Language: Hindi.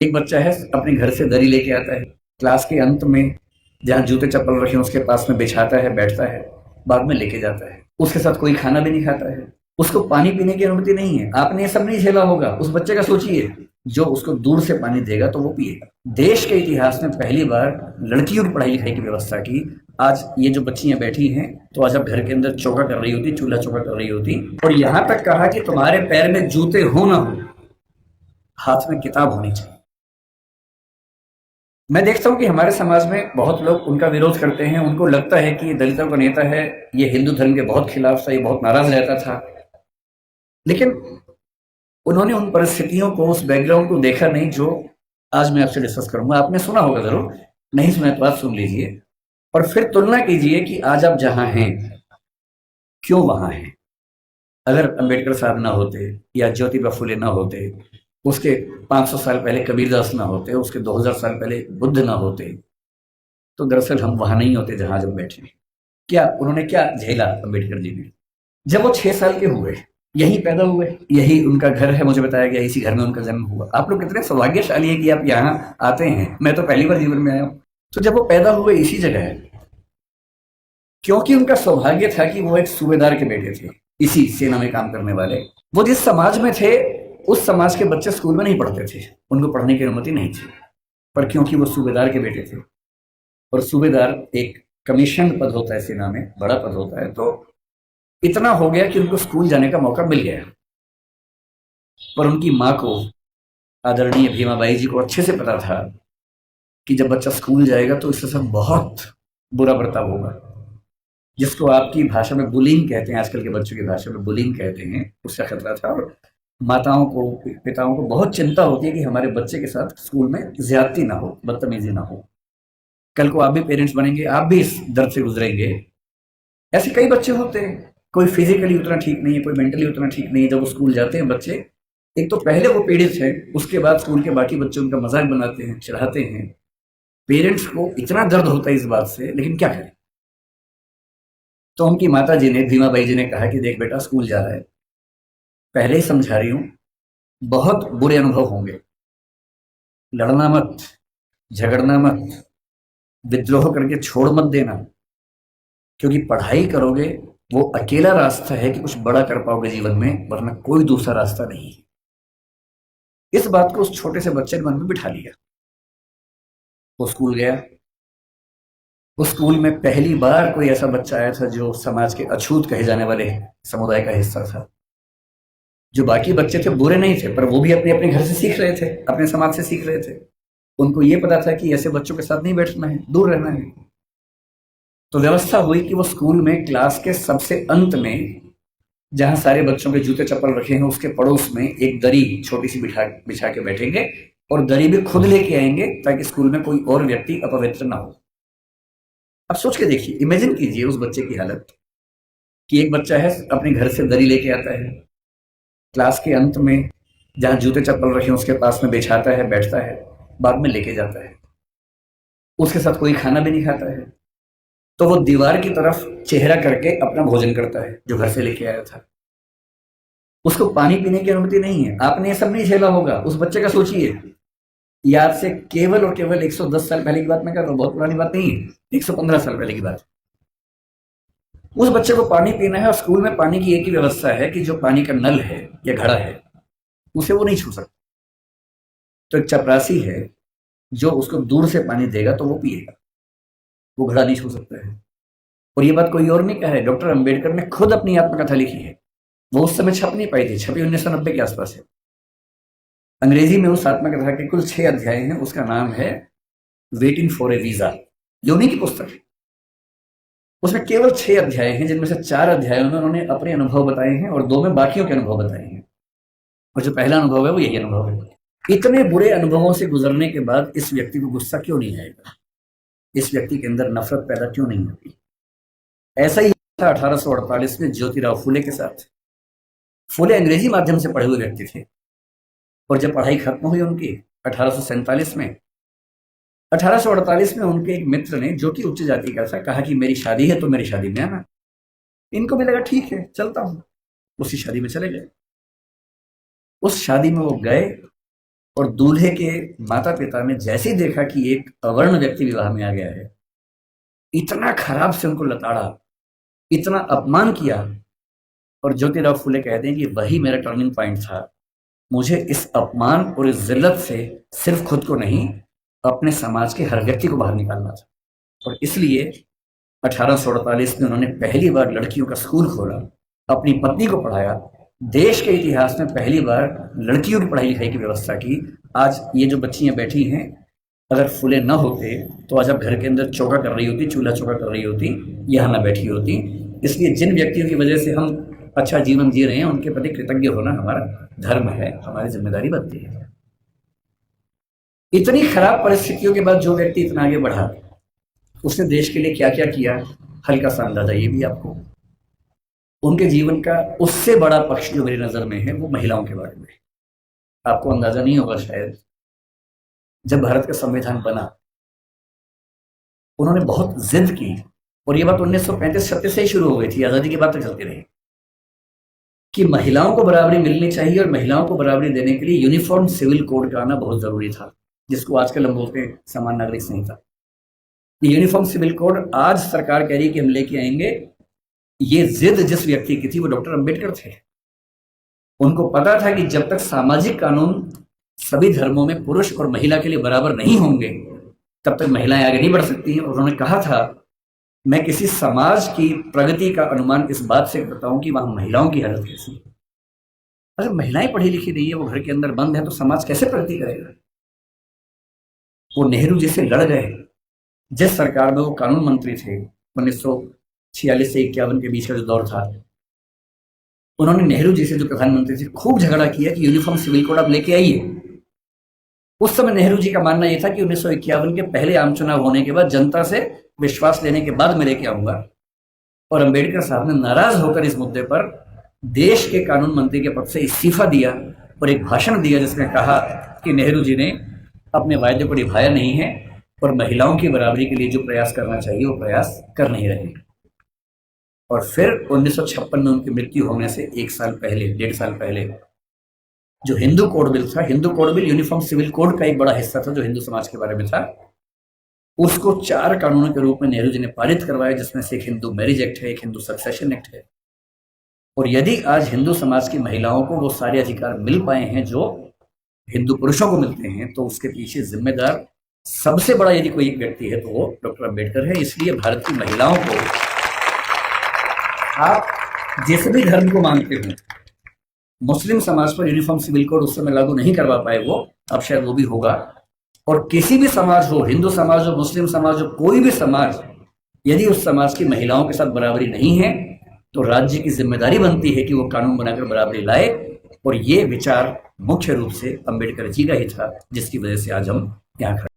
एक बच्चा है, अपने घर से दरी लेके आता है, क्लास के अंत में जहाँ जूते चप्पल रखे हैं उसके पास में बिछाता है, बैठता है, बाद में लेके जाता है। उसके साथ कोई खाना भी नहीं खाता है, उसको पानी पीने की अनुमति नहीं है। आपने ये सब नहीं झेला होगा, उस बच्चे का सोचिए। जो उसको दूर से पानी देगा तो वो पिएगा। देश के इतिहास में पहली बार लड़कियों की पढ़ाई लिखाई की व्यवस्था की। आज ये जो बच्चियां बैठी हैं, तो आज अब घर के अंदर चौका कर रही होती, चूल्हा चौका कर रही होती, और यहां तक कहा कि तुम्हारे पैर में जूते हो ना हो, हाथ में किताब होनी चाहिए। मैं देखता हूँ कि हमारे समाज में बहुत लोग उनका विरोध करते हैं। उनको लगता है कि ये दलितों का नेता है, ये हिंदू धर्म के बहुत खिलाफ था, ये बहुत नाराज रहता था। लेकिन उन्होंने उन परिस्थितियों को, उस बैकग्राउंड को देखा नहीं जो आज मैं आपसे डिस्कस करूंगा। आपने सुना होगा जरूर, नहीं सुना तो आप सुन लीजिए और फिर तुलना कीजिए कि आज आप जहां हैं क्यों वहां हैं। अगर अंबेडकर साहब ना होते या ज्योतिबा फुले ना होते, उसके 500 साल पहले कबीरदास ना होते, उसके 2000 साल पहले बुद्ध ना होते, तो दरअसल हम वहां नहीं होते जहां जब बैठे। क्या उन्होंने क्या झेला अंबेडकर जी ने? जब वो 6 साल के हुए, यही पैदा हुए, यही उनका घर है, मुझे बताया गया इसी घर में उनका जन्म हुआ। आप लोग कितने सौभाग्यशाली है कि आप यहाँ आते हैं, मैं तो पहली बार जीवन में आया हूँ। तो जब वो पैदा हुए इसी जगह है, क्योंकि उनका सौभाग्य था कि वो एक सूबेदार के बेटे थे, इसी सेना में काम करने वाले। वो जिस समाज में थे, उस समाज के बच्चे स्कूल में नहीं पढ़ते थे, उनको पढ़ने की अनुमति नहीं थी। पर क्योंकि वो सूबेदार के बेटे थे, और सूबेदार एक कमीशन पद होता है सेना में, बड़ा पद होता है, तो इतना हो गया कि उनको स्कूल जाने का मौका मिल गया। पर उनकी माँ को, आदरणीय भीमाबाई जी को अच्छे से पता था कि जब बच्चा स्कूल जाएगा तो इसके साथ बहुत बुरा बर्ताव होगा, जिसको आपकी भाषा में बुलिंग कहते हैं, आजकल के बच्चों की भाषा में बुलिंग कहते हैं, उसका खतरा था। और माताओं को, पिताओं को बहुत चिंता होती है कि हमारे बच्चे के साथ स्कूल में ज्यादती ना हो, बदतमीजी ना हो। कल को आप भी पेरेंट्स बनेंगे, आप भी इस दर्द से गुजरेंगे। ऐसे कई बच्चे होते हैं, कोई फिजिकली उतना ठीक नहीं है, कोई मेंटली उतना ठीक नहीं है। जब वो स्कूल जाते हैं बच्चे, एक तो पहले वो पीड़ित है, उसके बाद स्कूल के बाकी बच्चे उनका मजाक बनाते हैं, चिढ़ाते हैं। पेरेंट्स को इतना दर्द होता है इस बात से, लेकिन क्या करें। तो उनकी माता जी ने, भीमाबाई जी ने कहा कि देख बेटा, स्कूल जा रहा है, पहले ही समझा रही हूँ, बहुत बुरे अनुभव होंगे। लड़ना मत, झगड़ना मत, विद्रोह करके छोड़ मत देना, क्योंकि पढ़ाई करोगे वो अकेला रास्ता है कि कुछ बड़ा कर पाओगे जीवन में, वरना कोई दूसरा रास्ता नहीं है। इस बात को उस छोटे से बच्चे ने मन में बिठा लिया। वो स्कूल गया। उस स्कूल में पहली बार कोई ऐसा बच्चा आया था जो समाज के अछूत कहे जाने वाले समुदाय का हिस्सा था। जो बाकी बच्चे थे बुरे नहीं थे, पर वो भी अपने अपने घर से सीख रहे थे, अपने समाज से सीख रहे थे। उनको ये पता था कि ऐसे बच्चों के साथ नहीं बैठना है, दूर रहना है। तो व्यवस्था हुई कि वो स्कूल में क्लास के सबसे अंत में, जहां सारे बच्चों के जूते चप्पल रखे हैं, उसके पड़ोस में एक दरी छोटी सी बिछा के बैठेंगे, और दरी भी खुद लेके आएंगे ताकि स्कूल में कोई और व्यक्ति अपवित्र ना हो। अब सोच के देखिए, इमेजिन कीजिए उस बच्चे की हालत, कि एक बच्चा है, अपने घर से दरी लेके आता है, क्लास के अंत में जहां जूते चप्पल रखे हैं उसके पास में बिछाता है, बैठता है, बाद में लेके जाता है। उसके साथ कोई खाना भी नहीं खाता है, तो वो दीवार की तरफ चेहरा करके अपना भोजन करता है जो घर से लेके आया था। उसको पानी पीने की अनुमति नहीं है। आपने ये सब नहीं झेला होगा, उस बच्चे का सोचिए। ये आज से केवल और केवल 110 साल पहले की बात मैं कर रहा हूँ, बहुत पुरानी बात नहीं है, 115 साल पहले की बात। उस बच्चे को पानी पीना है, और स्कूल में पानी की एक ही व्यवस्था है कि जो पानी का नल है या घड़ा है, उसे वो नहीं छू सकता। तो एक चपरासी है जो उसको दूर से पानी देगा तो वो पिएगा, वो घड़ा नहीं छू सकता है। और ये बात कोई और नहीं कहा है, डॉक्टर अंबेडकर ने खुद अपनी आत्मकथा लिखी है। वो उस समय छप नहीं पाई थी, छपी 1990 के आसपास है। अंग्रेजी में उस आत्मकथा के कुल 6 अध्याय हैं। उसका नाम है वेटिंग फॉर ए वीजा, ये उन्हीं की पुस्तक है। उसमें केवल 6 अध्याय हैं, जिनमें से 4 अध्यायों में उन्होंने अपने अनुभव बताए हैं और 2 में बाकियों के अनुभव बताए हैं। और जो पहला अनुभव है वो यही अनुभव है। इतने बुरे अनुभवों से गुजरने के बाद इस व्यक्ति को गुस्सा क्यों नहीं आएगा, इस व्यक्ति के अंदर नफरत पैदा क्यों नहीं होती? ऐसा ही था 1848 में ज्योतिराव फुले के साथ। फुले अंग्रेजी माध्यम से पढ़े हुए व्यक्ति थे, और जब पढ़ाई खत्म हुई उनकी 1847 में, 1848 में उनके एक मित्र ने, जो कि उच्च जाति का था, कहा कि मेरी शादी है तो मेरी शादी में आना। इनको भी लगा ठीक है, चलता हूं। उसी शादी में चले गए। उस शादी में वो गए, और दूल्हे के माता पिता ने जैसे ही देखा कि एक अवर्ण व्यक्ति विवाह में आ गया है, इतना खराब से उनको लताड़ा, इतना अपमान किया। और ज्योतिराव फुले कहते हैं कि वही मेरा टर्निंग पॉइंट था। मुझे इस अपमान और इस जिल्लत से सिर्फ खुद को नहीं, अपने समाज के हर व्यक्ति को बाहर निकालना था। और इसलिए 1848 में उन्होंने पहली बार लड़कियों का स्कूल खोला, अपनी पत्नी को पढ़ाया, देश के इतिहास में पहली बार लड़कियों की पढ़ाई लिखाई की व्यवस्था की। आज ये जो बच्चियां बैठी हैं, अगर फुले न होते तो आज आप घर के अंदर चौका कर रही होती, चूल्हा चौका कर रही होती, यहाँ ना बैठी होती। इसलिए जिन व्यक्तियों की वजह से हम अच्छा जीवन जी रहे हैं, उनके प्रति कृतज्ञ होना हमारा धर्म है, हमारी जिम्मेदारी बनती है। इतनी खराब परिस्थितियों के बाद जो व्यक्ति इतना आगे बढ़ा, उसने देश के लिए क्या क्या किया, हल्का सा अंदाजा ये भी आपको। उनके जीवन का उससे बड़ा पक्ष जो मेरी नजर में है वो महिलाओं के बारे में। आपको अंदाजा नहीं होगा शायद, जब भारत का संविधान बना उन्होंने बहुत जिद की, और ये बात 1935-36 से ही शुरू हो गई थी, आजादी के बाद तक चलती रही, कि महिलाओं को बराबरी मिलनी चाहिए। और महिलाओं को बराबरी देने के लिए यूनिफॉर्म सिविल कोड का आना बहुत जरूरी था, जिसको आजकल हम बोलते हैं समान नागरिक संहिता। ये यूनिफॉर्म सिविल कोड आज सरकार कह रही है कि हम लेके आएंगे। ये जिद जिस व्यक्ति की थी वो डॉक्टर अंबेडकर थे। उनको पता था कि जब तक सामाजिक कानून सभी धर्मों में पुरुष और महिला के लिए बराबर नहीं होंगे, तब तक महिलाएं आगे नहीं बढ़ सकती हैं। और उन्होंने कहा था, मैं किसी समाज की प्रगति का अनुमान इस बात से करता हूं कि वहां महिलाओं की हालत कैसी। अगर महिलाएं पढ़ी लिखी नहीं है, वो घर के अंदर बंद है, तो समाज कैसे प्रगति करेगा। वो नेहरू जी से लड़ गए। जिस सरकार में वो कानून मंत्री थे, 1946 से 51 के बीच का जो दौर था, उन्होंने नेहरू जी से, जो प्रधानमंत्री थे, खूब झगड़ा किया कि यूनिफॉर्म सिविल कोड आप लेके आइए। उस समय नेहरू जी का मानना यह था कि 1951 के पहले आम चुनाव होने के बाद, जनता से विश्वास लेने के बाद मैं लेके आऊंगा। और अंबेडकर साहब ने नाराज होकर इस मुद्दे पर देश के कानून मंत्री के पद से इस्तीफा दिया और एक भाषण दिया, जिसमें कहा कि नेहरू जी ने अपने वायदे को निभाया नहीं है और महिलाओं की बराबरी के लिए जो प्रयास करना चाहिए वो प्रयास कर नहीं रहे। और फिर 1956 में उनकी मृत्यु होने से 1 साल पहले, 1.5 साल पहले, जो हिंदू कोड बिल था, Hindu code bill uniform civil code का एक बड़ा हिस्सा था जो हिंदू समाज के बारे में था, उसको 4 कानूनों के रूप में नेहरू जी ने पारित करवाया, जिसमें से एक हिंदू मैरिज एक्ट है, एक हिंदू सक्सेशन एक्ट है। और यदि आज हिंदू समाज की महिलाओं को वो सारे अधिकार मिल पाए हैं जो हिंदू पुरुषों को मिलते हैं, तो उसके पीछे जिम्मेदार सबसे बड़ा यदि कोई एक व्यक्ति है तो वो डॉक्टर अंबेडकर है। इसलिए भारत की महिलाओं को, आप जिस भी धर्म को मानते हो, मुस्लिम समाज पर यूनिफॉर्म सिविल कोड उस समय लागू नहीं करवा पाए वो, अब शायद वो भी होगा। और किसी भी समाज हो, हिंदू समाज हो, मुस्लिम समाज हो, कोई भी समाज, यदि उस समाज की महिलाओं के साथ बराबरी नहीं है, तो राज्य की जिम्मेदारी बनती है कि वो कानून बनाकर बराबरी लाए। और ये विचार मुख्य रूप से अंबेडकर जी का ही था, जिसकी वजह से आज हम यहाँ खड़े।